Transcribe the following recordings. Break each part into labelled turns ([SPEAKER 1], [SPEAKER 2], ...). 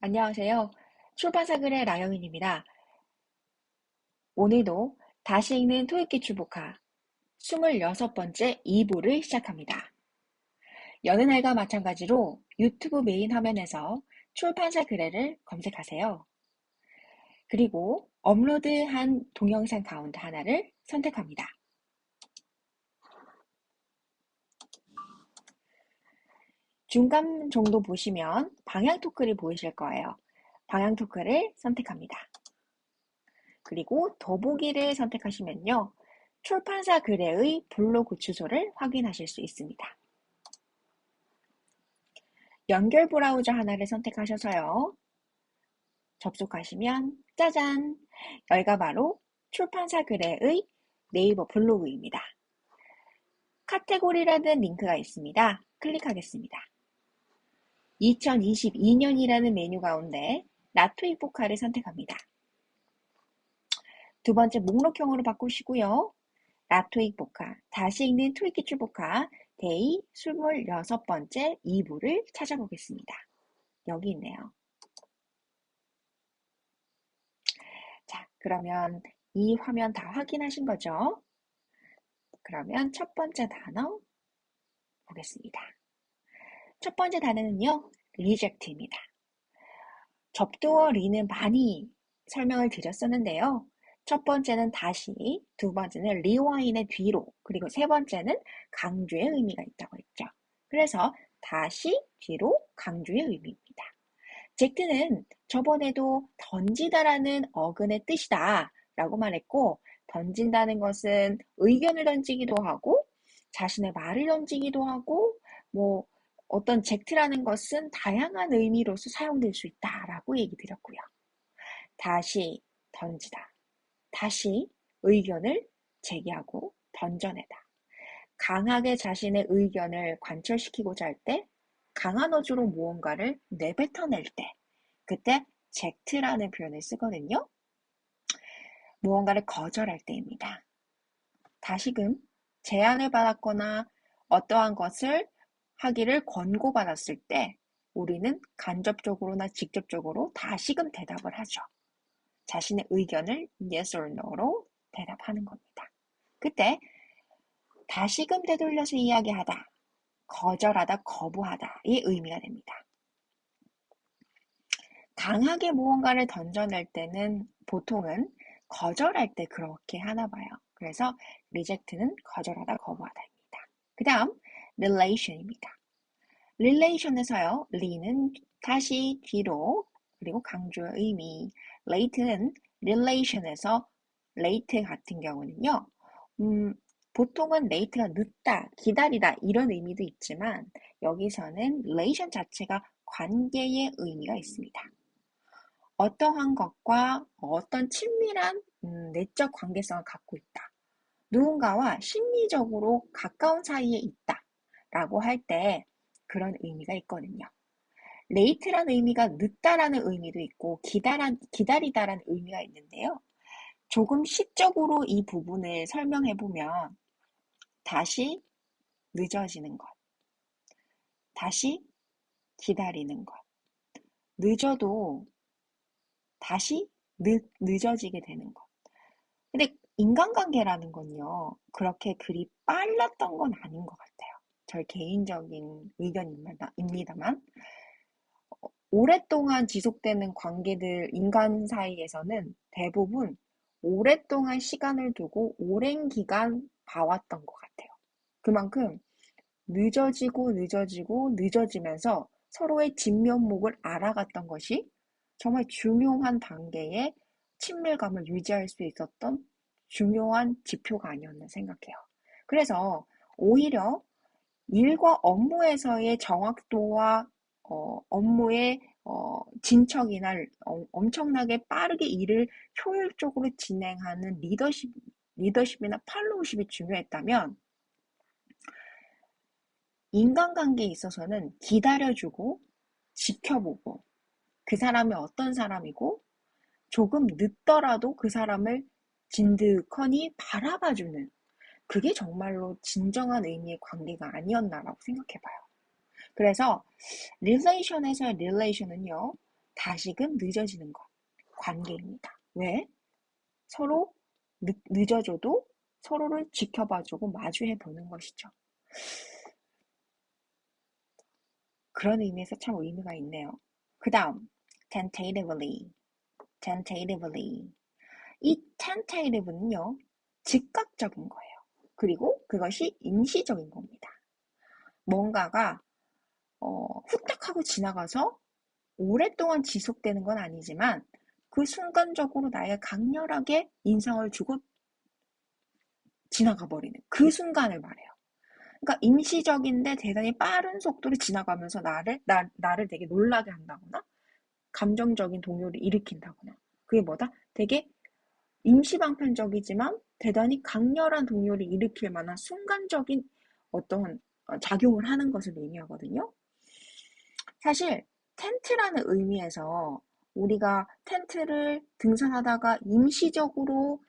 [SPEAKER 1] 안녕하세요. 출판사 글의 라영인입니다. 오늘도 다시 읽는 토익 기출복화 26번째 2부를 시작합니다. 여느 날과 마찬가지로 유튜브 메인 화면에서 출판사 글을 검색하세요. 그리고 업로드한 동영상 가운데 하나를 선택합니다. 중간 정도 보시면 방향 토크를 보이실 거예요. 방향 토크를 선택합니다. 그리고 더보기를 선택하시면요. 출판사 글의 블로그 주소를 확인하실 수 있습니다. 연결 브라우저 하나를 선택하셔서요. 접속하시면 짜잔! 여기가 바로 출판사 글의 네이버 블로그입니다. 카테고리라는 링크가 있습니다. 클릭하겠습니다. 2022년이라는 메뉴 가운데 나토익 복화를 선택합니다. 두 번째 목록형으로 바꾸시고요. 나토익 복화, 다시 읽는 토익 기출 복화 데이 26번째 2부를 찾아보겠습니다. 여기 있네요. 자, 그러면 이 화면 다 확인하신 거죠? 그러면 첫 번째 단어 보겠습니다. 첫 번째 단어는요, reject입니다. 접두어 re는 많이 설명을 드렸었는데요. 첫 번째는 다시, 두 번째는 rewind의 뒤로, 그리고 세 번째는 강조의 의미가 있다고 했죠. 그래서 다시, 뒤로, 강조의 의미입니다. 젝트는 저번에도 던지다라는 어근의 뜻이다 라고 말했고, 던진다는 것은 의견을 던지기도 하고 자신의 말을 던지기도 하고 뭐 어떤 젝트라는 것은 다양한 의미로서 사용될 수 있다라고 얘기 드렸고요. 다시 던지다, 다시 의견을 제기하고 던져내다. 강하게 자신의 의견을 관철시키고자 할 때, 강한 어조로 무언가를 내뱉어낼 때, 그때 젝트라는 표현을 쓰거든요. 무언가를 거절할 때입니다. 다시금 제안을 받았거나 어떠한 것을 하기를 권고받았을 때 우리는 간접적으로나 직접적으로 다시금 대답을 하죠. 자신의 의견을 yes or no로 대답하는 겁니다. 그때 다시금 되돌려서 이야기하다, 거절하다, 거부하다 이 의미가 됩니다. 강하게 무언가를 던져낼 때는 보통은 거절할 때 그렇게 하나 봐요. 그래서 reject는 거절하다, 거부하다입니다. 그 다음 relation입니다. relation에서요, re는 다시, 뒤로, 그리고 강조의 의미, late는 relation에서 late 같은 경우는요, 보통은 late가 늦다, 기다리다 이런 의미도 있지만 여기서는 relation 자체가 관계의 의미가 있습니다. 어떠한 것과 어떤 친밀한 내적 관계성을 갖고 있다. 누군가와 심리적으로 가까운 사이에 있다. 라고 할 때 그런 의미가 있거든요. late라는 의미가 늦다라는 의미도 있고 기다리다라는 의미가 있는데요. 조금 시적으로 이 부분을 설명해보면 다시 늦어지는 것, 다시 기다리는 것, 늦어도 다시 늦어지게 되는 것. 근데 인간관계라는 건요, 그렇게 그리 빨랐던 건 아닌 것 같아요. 저의 개인적인 의견입니다만, 오랫동안 지속되는 관계들, 인간 사이에서는 대부분 오랫동안 시간을 두고 오랜 기간 봐왔던 것 같아요. 그만큼 늦어지면서 서로의 진면목을 알아갔던 것이 정말 중요한 단계의 친밀감을 유지할 수 있었던 중요한 지표가 아니었나 생각해요. 그래서 오히려 일과 업무에서의 정확도와 업무의 진척이나 엄청나게 빠르게 일을 효율적으로 진행하는 리더십이나 팔로우십이 중요했다면 인간관계에 있어서는 기다려주고 지켜보고 그 사람이 어떤 사람이고 조금 늦더라도 그 사람을 진득하니 바라봐주는 그게 정말로 진정한 의미의 관계가 아니었나라고 생각해봐요. 그래서 릴레이션에서의 릴레이션은요. 다시금 늦어지는 것. 관계입니다. 왜? 서로 늦어져도 서로를 지켜봐주고 마주해보는 것이죠. 그런 의미에서 참 의미가 있네요. 그 다음, tentatively. 이 tentative는요, 즉각적인 거예요. 그리고 그것이 임시적인 겁니다. 뭔가가 후딱 하고 지나가서 오랫동안 지속되는 건 아니지만 그 순간적으로 나에게 강렬하게 인상을 주고 지나가 버리는 그 순간을 말해요. 그러니까 임시적인데 대단히 빠른 속도로 지나가면서 나를 되게 놀라게 한다거나 감정적인 동요를 일으킨다거나 그게 뭐다? 되게 임시방편적이지만 대단히 강렬한 동요를 일으킬 만한 순간적인 어떤 작용을 하는 것을 의미하거든요. 사실 텐트라는 의미에서 우리가 텐트를 등산하다가 임시적으로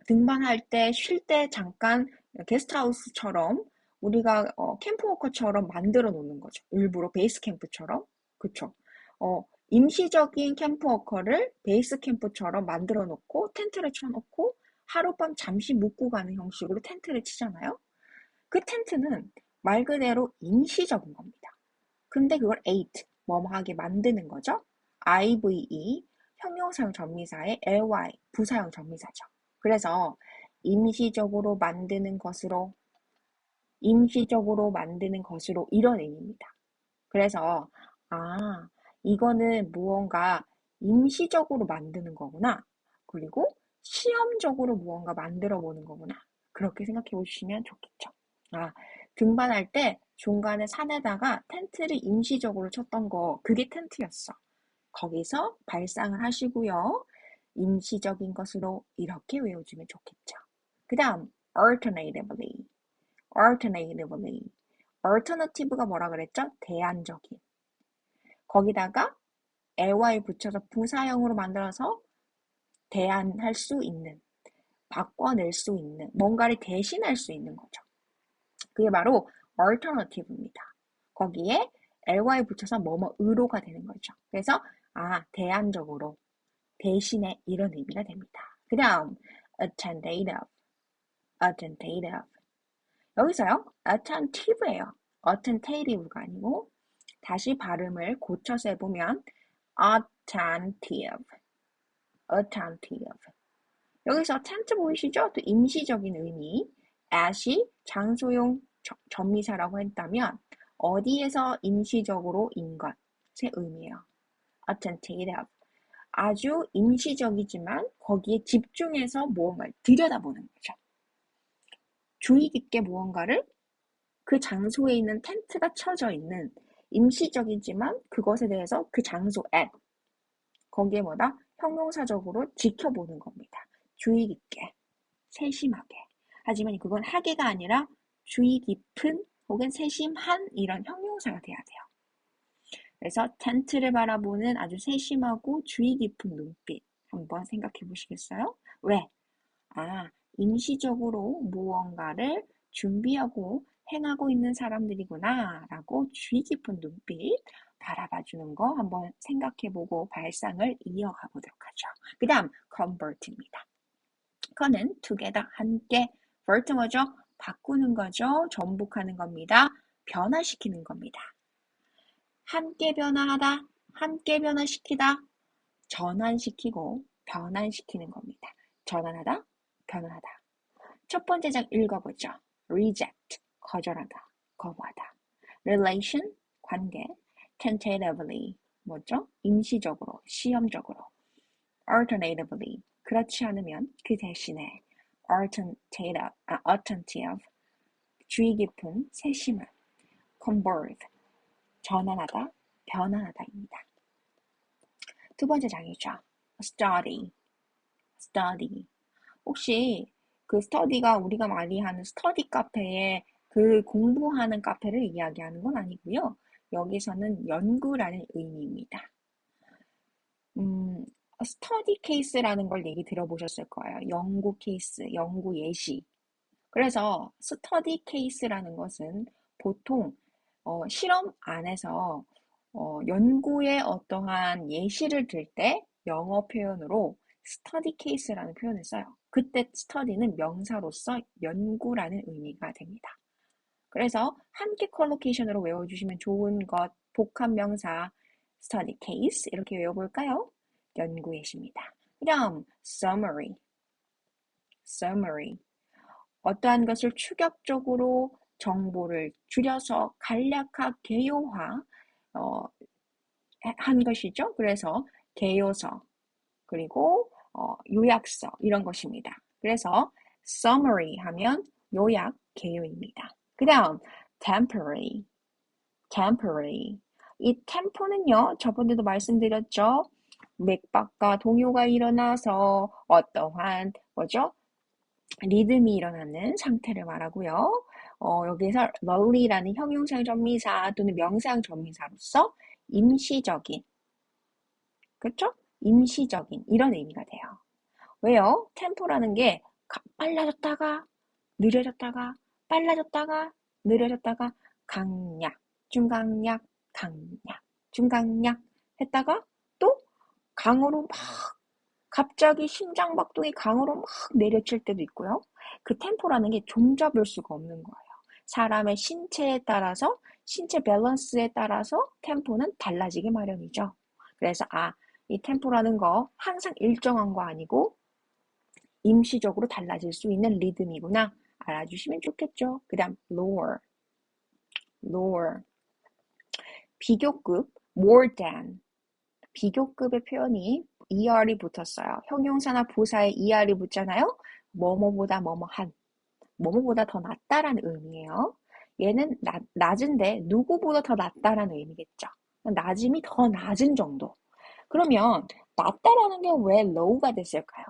[SPEAKER 1] 등반할 때, 쉴 때 잠깐 게스트하우스처럼 우리가 캠프워커처럼 만들어 놓는 거죠. 일부러 베이스 캠프처럼. 그쵸? 임시적인 캠프워커를 베이스 캠프처럼 만들어 놓고 텐트를 쳐놓고 하룻밤 잠시 묵고 가는 형식으로 텐트를 치잖아요. 그 텐트는 말 그대로 임시적인 겁니다. 근데 그걸 eight, 뭐뭐하게 만드는 거죠. IVE, 형용사형 전미사의 ly, 부사형 전미사죠. 그래서 임시적으로 만드는 것으로 이런 의미입니다. 그래서 이거는 무언가 임시적으로 만드는 거구나. 그리고 시험적으로 무언가 만들어 보는 거구나. 그렇게 생각해 보시면 좋겠죠. 등반할 때 중간에 산에다가 텐트를 임시적으로 쳤던 거, 그게 텐트였어. 거기서 발상을 하시고요. 임시적인 것으로 이렇게 외워주면 좋겠죠. 그 다음, alternative가 뭐라 그랬죠? 대안적인. 거기다가 ly 붙여서 부사형으로 만들어서 대안할 수 있는, 바꿔낼 수 있는, 뭔가를 대신할 수 있는 거죠. 그게 바로 alternative입니다. 거기에 ly 붙여서 뭐뭐으로가 되는 거죠. 그래서 대안적으로, 대신에 이런 의미가 됩니다. 그 다음, attentative. 여기서요, attentive예요. attentative가 아니고 다시 발음을 고쳐서 해보면 attentive. 여기서 tent 보이시죠? 또 임시적인 의미. at이 장소용 전미사라고 했다면 어디에서 임시적으로 인 것의 의미예요. attentative. 아주 임시적이지만 거기에 집중해서 무언가를 들여다보는 거죠. 주의 깊게 무언가를 그 장소에 있는 텐트가 쳐져 있는 임시적이지만 그것에 대해서 그 장소 at 거기에 형용사적으로 지켜보는 겁니다. 주의 깊게, 세심하게. 하지만 그건 하게가 아니라 주의 깊은 혹은 세심한 이런 형용사가 돼야 돼요. 그래서 텐트를 바라보는 아주 세심하고 주의 깊은 눈빛 한번 생각해 보시겠어요? 왜? 임시적으로 무언가를 준비하고 행하고 있는 사람들이구나 라고 주의 깊은 눈빛 바라봐주는 거 한번 생각해보고 발상을 이어가 보도록 하죠. 그 다음 convert입니다. con은 together 함께, vert 뭐죠? 바꾸는 거죠. 전복하는 겁니다. 변화시키는 겁니다. 함께 변화하다, 함께 변화시키다, 전환시키고 변환시키는 겁니다. 전환하다, 변환하다. 첫 번째 장 읽어보죠. reject, 거절하다, 거부하다. relation, 관계. tentatively, 뭐죠? 임시적으로, 시험적으로. alternatively, 그렇지 않으면 그 대신에 attentive, 주의 깊은, 세심한. convert, 전환하다, 변환하다입니다. 두 번째 장이죠. study. 혹시 그 스터디가 우리가 많이 하는 스터디 카페에 그 공부하는 카페를 이야기하는 건 아니고요. 여기서는 연구라는 의미입니다. 스터디 케이스라는 걸 얘기 들어보셨을 거예요. 연구 케이스, 연구 예시. 그래서 스터디 케이스라는 것은 보통 실험 안에서 연구에 어떠한 예시를 들 때 영어 표현으로 study case라는 표현을 써요. 그때 study는 명사로서 연구라는 의미가 됩니다. 그래서 함께 컬로케이션으로 외워주시면 좋은 것, 복합 명사, study case 이렇게 외워볼까요? 연구 예시입니다. 그다음 summary. 어떠한 것을 추격적으로 정보를 줄여서 간략화, 개요화 한 것이죠. 그래서 개요서 그리고 요약서 이런 것입니다. 그래서 summary 하면 요약, 개요입니다. 그 다음 temporary. 이 tempo는요, 저번에도 말씀드렸죠. 맥박과 동요가 일어나서 어떠한 리듬이 일어나는 상태를 말하고요. 여기서 lovely라는 형용사의 전미사 또는 명사형 전미사로서 임시적인, 그렇죠? 임시적인 이런 의미가 돼요. 왜요? 템포라는 게 빨라졌다가 느려졌다가 빨라졌다가 느려졌다가 강약, 중강약, 강약, 중강약 했다가 또 강으로 막 갑자기 심장박동이 강으로 막 내려칠 때도 있고요. 그 템포라는 게 종잡을 수가 없는 거예요. 사람의 신체에 따라서 신체 밸런스에 따라서 템포는 달라지기 마련이죠. 그래서 이 템포라는 거 항상 일정한 거 아니고 임시적으로 달라질 수 있는 리듬이구나 알아주시면 좋겠죠. 그 다음 lower. 비교급 more than. 비교급의 표현이 er이 붙었어요. 형용사나 부사에 er이 붙잖아요. 뭐뭐보다 뭐뭐한. 뭐뭐보다 더 낫다라는 의미예요. 얘는 낮은데 누구보다 더 낫다라는 의미겠죠. 낮음이 더 낮은 정도. 그러면 낫다라는 게 왜 low가 됐을까요?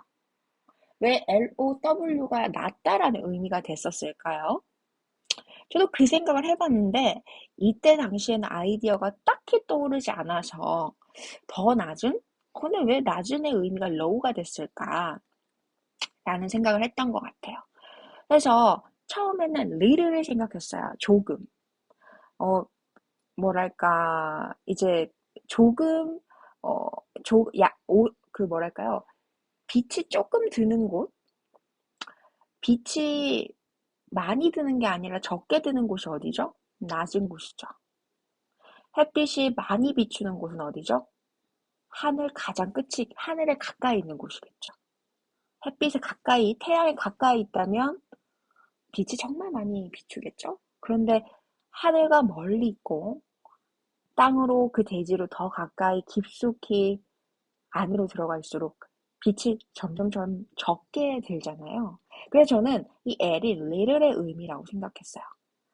[SPEAKER 1] 왜 low가 낫다라는 의미가 됐었을까요? 저도 그 생각을 해봤는데 이때 당시에는 아이디어가 딱히 떠오르지 않아서 더 낮은? 근데 왜 낮은의 의미가 low가 됐을까? 라는 생각을 했던 것 같아요. 그래서 처음에는 little을 생각했어요. 조금. 뭐랄까, 이제 조금, 빛이 조금 드는 곳? 빛이 많이 드는 게 아니라 적게 드는 곳이 어디죠? 낮은 곳이죠. 햇빛이 많이 비추는 곳은 어디죠? 하늘에 가까이 있는 곳이겠죠. 햇빛에 가까이, 태양에 가까이 있다면 빛이 정말 많이 비추겠죠? 그런데 하늘과 멀리 있고 땅으로 그 대지로 더 가까이 깊숙이 안으로 들어갈수록 빛이 점점점 적게 들잖아요. 그래서 저는 이 L이 little의 의미라고 생각했어요.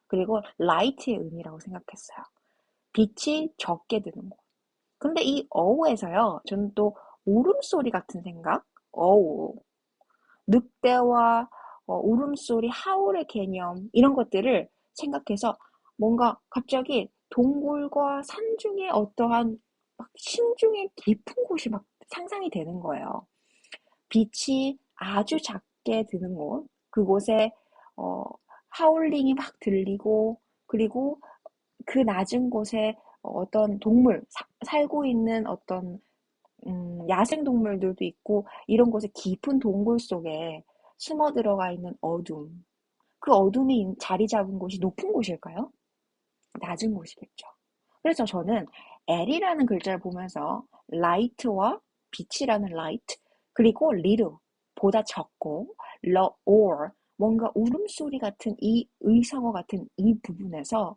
[SPEAKER 1] 그리고 light의 의미라고 생각했어요. 빛이 적게 드는 곳. 근데 이 어우에서요, 저는 또 울음소리 같은 생각? 어우. 늑대와 울음소리, 하울의 개념, 이런 것들을 생각해서 뭔가 갑자기 동굴과 산 중에 어떠한 막 심중에 깊은 곳이 막 상상이 되는 거예요. 빛이 아주 작게 드는 곳, 그곳에 하울링이 막 들리고, 그리고 그 낮은 곳에 어떤 동물, 살고 있는 어떤 야생 동물들도 있고 이런 곳에 깊은 동굴 속에 숨어 들어가 있는 어둠. 그 어둠이 자리 잡은 곳이 높은 곳일까요? 낮은 곳이겠죠. 그래서 저는 L이라는 글자를 보면서 light와 빛이라는 light 그리고 little 보다 적고 or 뭔가 울음소리 같은 이 의성어 같은 이 부분에서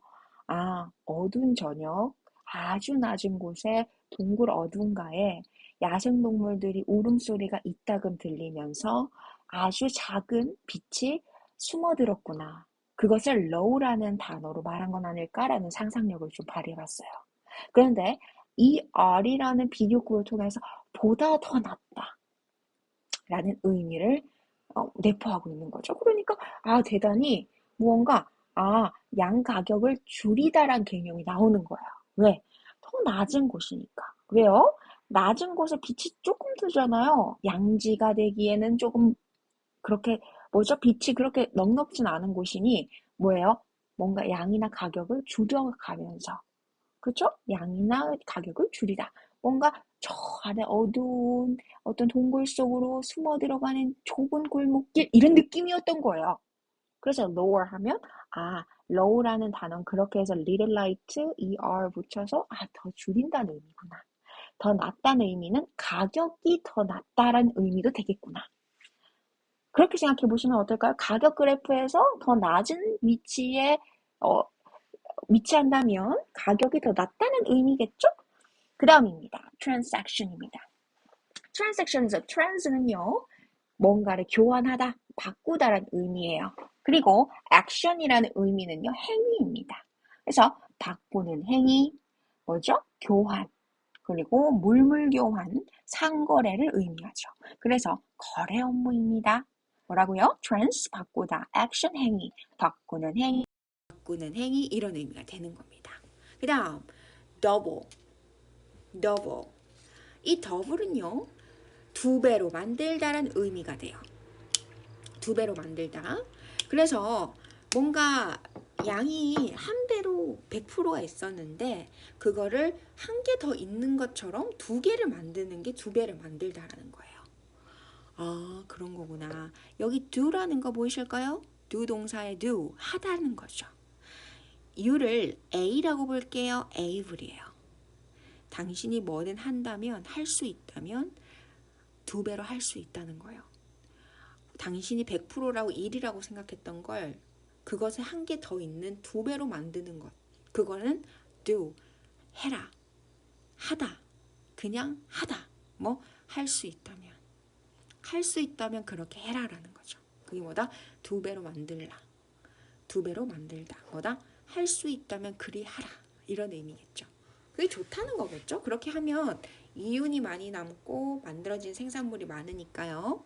[SPEAKER 1] 어두운 저녁 아주 낮은 곳에 동굴 어딘가에 야생동물들이 울음소리가 이따금 들리면서 아주 작은 빛이 숨어들었구나. 그것을 low라는 단어로 말한 건 아닐까라는 상상력을 좀 발휘해봤어요. 그런데 이 R이라는 비교급을 통해서 보다 더 낫다 라는 의미를 내포하고 있는 거죠. 그러니까 대단히 무언가 양 가격을 줄이다란 개념이 나오는 거예요. 왜? 더 낮은 곳이니까. 왜요? 낮은 곳에 빛이 조금 들잖아요. 양지가 되기에는 조금 그렇게 빛이 그렇게 넉넉진 않은 곳이니 뭐예요? 뭔가 양이나 가격을 줄여가면서 그죠? 양이나 가격을 줄이다. 뭔가 저 안에 어두운 어떤 동굴 속으로 숨어 들어가는 좁은 골목길 이런 느낌이었던 거예요. 그래서 lower 하면 low라는 단어는 그렇게 해서 little light er 붙여서 더 줄인다는 의미구나. 더 낮다는 의미는 가격이 더 낮다라는 의미도 되겠구나. 그렇게 생각해 보시면 어떨까요? 가격 그래프에서 더 낮은 위치에 위치한다면 가격이 더 낮다는 의미겠죠? 그 다음입니다. transaction입니다. transaction에서 trans는요. 뭔가를 교환하다, 바꾸다라는 의미예요. 그리고 action이라는 의미는요. 행위입니다. 그래서 바꾸는 행위, 뭐죠? 교환. 그리고 물물교환, 상거래를 의미하죠. 그래서 거래 업무입니다. 뭐라고요? trans, 바꾸다, action, 행위, 바꾸는 행위 이런 의미가 되는 겁니다. 그 다음 double. 이 double은요. 두 배로 만들다라는 의미가 돼요. 두 배로 만들다. 그래서 뭔가 양이 한 배로 100%가 있었는데 그거를 한 개 더 있는 것처럼 두 개를 만드는 게 두 배를 만들다라는 거예요. 그런 거구나. 여기 do라는 거 보이실까요? do 동사의 do, 하다는 거죠. you를 A라고 볼게요. able이에요. 당신이 뭐든 한다면, 할 수 있다면 두 배로 할 수 있다는 거예요. 당신이 100%라고 1이라고 생각했던 걸 그것을 한 개 더 있는 두 배로 만드는 것. 그거는 do, 해라, 하다, 그냥 하다. 뭐 할 수 있다면. 할 수 있다면 그렇게 해라라는 거죠. 그게 뭐다? 두 배로 만들라. 두 배로 만들다. 뭐다? 할 수 있다면 그리 하라. 이런 의미겠죠. 그게 좋다는 거겠죠. 그렇게 하면 이윤이 많이 남고 만들어진 생산물이 많으니까요.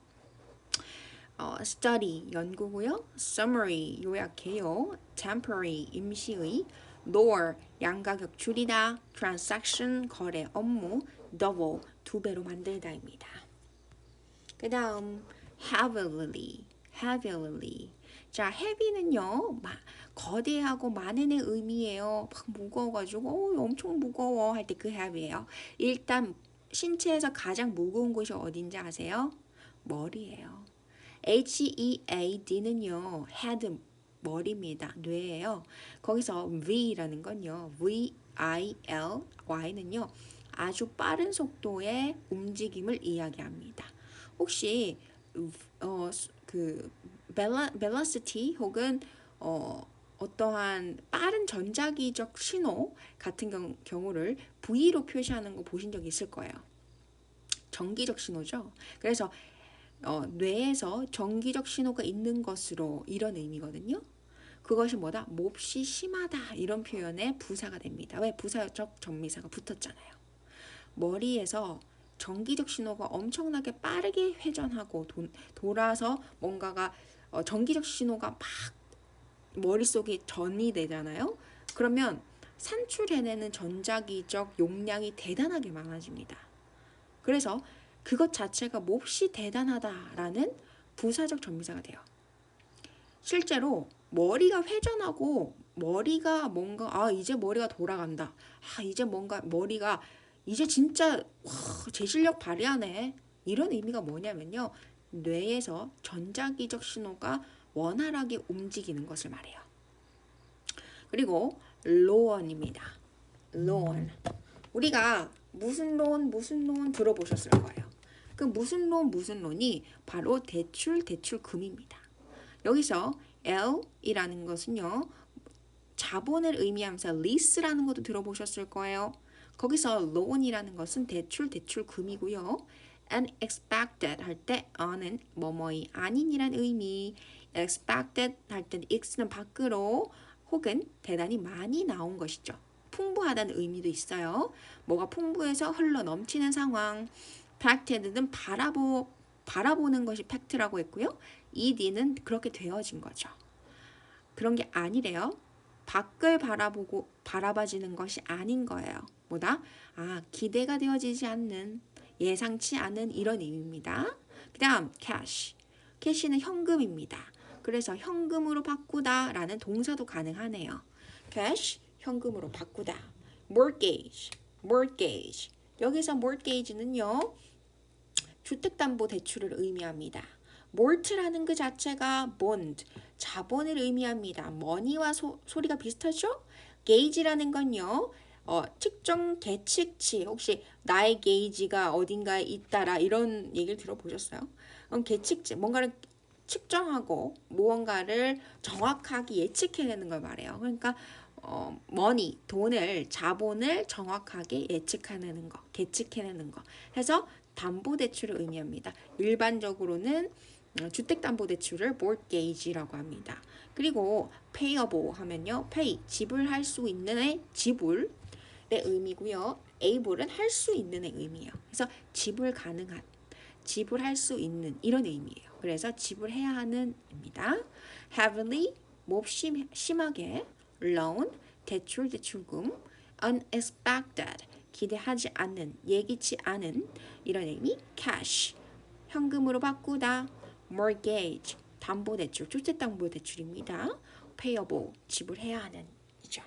[SPEAKER 1] study, 연구고요. summary, 요약해요. temporary, 임시의. lower, 양가격 줄이다. transaction, 거래 업무. double, 두 배로 만들다입니다. 그 다음 heavily. 자, heavy는요. 거대하고 많은의 의미예요. 막 무거워가지고 엄청 무거워 할 때 그 heavy예요. 일단 신체에서 가장 무거운 곳이 어딘지 아세요? 머리예요. HEAD는요. head, 머리입니다. 뇌예요. 거기서 V라는 건요. VILY는요. 아주 빠른 속도의 움직임을 이야기합니다. 혹시 velocity 혹은 어떠한 빠른 전자기적 신호 같은 경우를 V로 표시하는 거 보신 적 있을 거예요. 전기적 신호죠. 그래서 뇌에서 전기적 신호가 있는 것으로 이런 의미거든요. 그것이 뭐다? 몹시 심하다 이런 표현의 부사가 됩니다. 왜? 부사적 전미사가 붙었잖아요. 머리에서 전기적 신호가 엄청나게 빠르게 회전하고 돌아서 뭔가가 전기적 신호가 막 머릿속에 전이 되잖아요. 그러면 산출해내는 전자기적 용량이 대단하게 많아집니다. 그래서 그것 자체가 몹시 대단하다라는 부사적 전미사가 돼요. 실제로 머리가 회전하고 머리가 뭔가 이제 머리가 돌아간다. 이제 뭔가 머리가 이제 진짜 제 실력 발휘하네. 이런 의미가 뭐냐면요. 뇌에서 전자기적 신호가 원활하게 움직이는 것을 말해요. 그리고 loan입니다. loan. 우리가 무슨 론 들어보셨을 거예요. 그 무슨 론이 바로 대출금입니다. 여기서 L이라는 것은요. 자본을 의미하면서 lease라는 것도 들어보셨을 거예요. 거기서 loan이라는 것은 대출금이고요. and expected 할 때 on은 뭐뭐이 아닌이란 의미, expected 할 때 x는 밖으로 혹은 대단히 많이 나온 것이죠. 풍부하다는 의미도 있어요. 뭐가 풍부해서 흘러 넘치는 상황. facted는 바라보는 것이 팩트라고 했고요. ED는 그렇게 되어진 거죠. 그런 게 아니래요. 밖을 바라봐지는 것이 아닌 거예요. 뭐다? 기대가 되어지지 않는, 예상치 않은 이런 의미입니다. 그 다음 cash. cash는 현금입니다. 그래서 현금으로 바꾸다 라는 동사도 가능하네요. cash, 현금으로 바꾸다.
[SPEAKER 2] mortgage, mortgage. 여기서 mortgage는요, 주택담보대출을 의미합니다. mort라는 그 자체가 bond, 자본을 의미합니다. money와 소리가 비슷하죠? gauge라는 건요, 측정 계측치, 혹시 나의 게이지가 어딘가에 있다라 이런 얘기를 들어보셨어요? 계측치, 뭔가를 측정하고 무언가를 정확하게 예측해내는 걸 말해요. 그러니까 money, 돈을, 자본을 정확하게 예측해내는 거, 계측해내는 거. 해서 담보대출을 의미합니다. 일반적으로는 주택담보대출을 mortgage라고 합니다. 그리고 payable 하면요, pay, 지불할 수 있는의 지불의 의미고요. able은 할 수 있는의 의미예요. 그래서 지불 가능한, 지불할 수 있는 이런 의미예요. 그래서 지불해야 하는 입니다. heavily, 몹시 심하게, loan, 대출, 대출금, unexpected, 기대하지 않는, 예기치 않은 이런 의미, cash, 현금으로 바꾸다, mortgage, 담보대출, 주택담보대출입니다. payable, 지불해야 하는 이죠.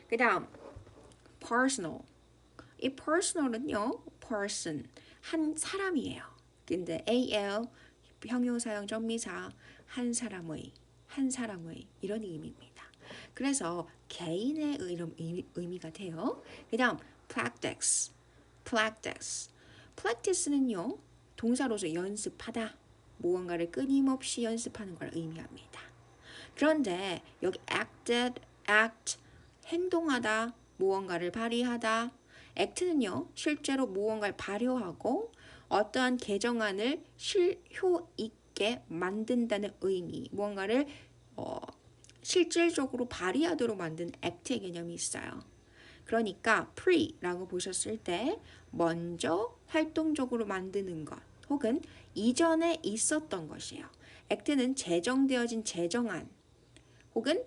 [SPEAKER 2] 그 다음 personal, 이 personal은요, person, 한 사람이에요. 근데 al, 형용사형 전미사, 한 사람의 이런 의미입니다. 그래서 개인의 의미가 돼요. 그 다음 practice, practice는요, 동사로서 연습하다, 무언가를 끊임없이 연습하는 걸 의미합니다. 그런데 여기 act, 행동하다, 무언가를 발휘하다. act는요, 실제로 무언가를 발효하고 어떠한 개정안을 실효 있게 만든다는 의미, 무언가를 실질적으로 발휘하도록 만든 act의 개념이 있어요. 그러니까 pre라고 보셨을 때 먼저 활동적으로 만드는 것 혹은 이전에 있었던 것이에요. act는 제정되어진 제정안 혹은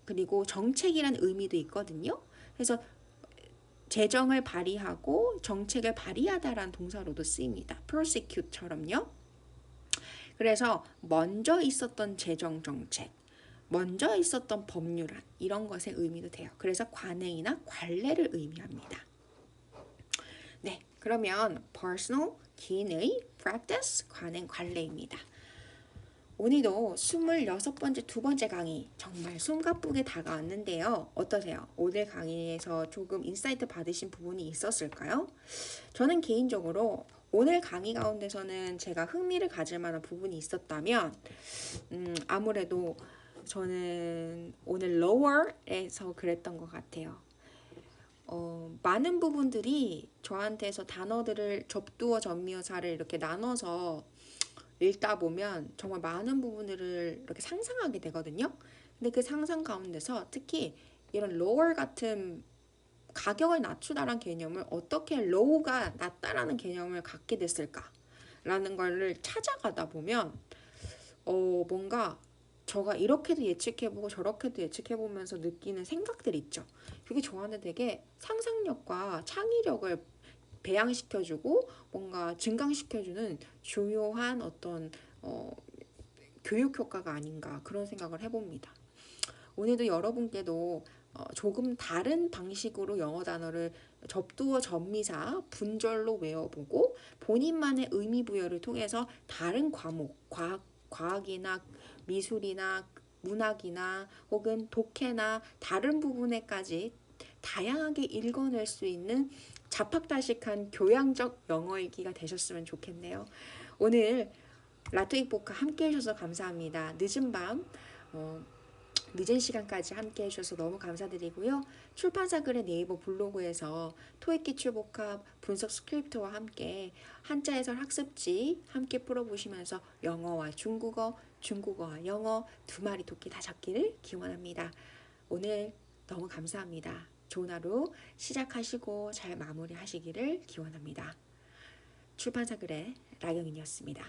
[SPEAKER 2] 그리고 정책이란 의미도 있거든요. 그래서 제정을 발휘하고 정책을 발휘하다라는 동사로도 쓰입니다. prosecute처럼요. 그래서 먼저 있었던 제정 정책, 먼저 있었던 법률안 이런 것의 의미도 돼요. 그래서 관행이나 관례를 의미합니다. 네, 그러면 personal, 개인의 practice, 관행, 관례입니다. 오늘도 26번째 두 번째 강의 정말 숨가쁘게 다가왔는데요. 어떠세요? 오늘 강의에서 조금 인사이트 받으신 부분이 있었을까요? 저는 개인적으로 오늘 강의 가운데서는 제가 흥미를 가질 만한 부분이 있었다면 아무래도 저는 오늘 lower에서 그랬던 것 같아요. 많은 부분들이 저한테서 단어들을 접두어 전미어사를 이렇게 나눠서 읽다 보면 정말 많은 부분들을 이렇게 상상하게 되거든요. 근데 그 상상 가운데서 특히 이런 lower 같은 가격을 낮추다라는 개념을 어떻게 low가 낮다라는 개념을 갖게 됐을까라는 거를 찾아가다 보면 뭔가 저가 이렇게도 예측해보고 저렇게도 예측해보면서 느끼는 생각들이 있죠. 그게 저한테 되게 상상력과 창의력을 배양시켜주고 뭔가 증강시켜주는 중요한 어떤 교육 효과가 아닌가 그런 생각을 해봅니다. 오늘도 여러분께도 조금 다른 방식으로 영어 단어를 접두어 전미사 분절로 외워보고 본인만의 의미 부여를 통해서 다른 과목, 과학이나 미술이나 문학이나 혹은 독해나 다른 부분에까지 다양하게 읽어낼 수 있는 자팍다식한 교양적 영어 읽기가 되셨으면 좋겠네요. 오늘 라토익 보카 함께 해주셔서 감사합니다. 늦은 밤 늦은 시간까지 함께 해주셔서 너무 감사드리고요. 출판사 글의 네이버 블로그에서 토익 기출 복합 분석 스크립트와 함께 한자 해설 학습지 함께 풀어보시면서 영어와 중국어, 중국어와 영어 두 마리 토끼 다 잡기를 기원합니다. 오늘 너무 감사합니다. 좋은 하루 시작하시고 잘 마무리하시기를 기원합니다. 출판사 글의 라경인이었습니다.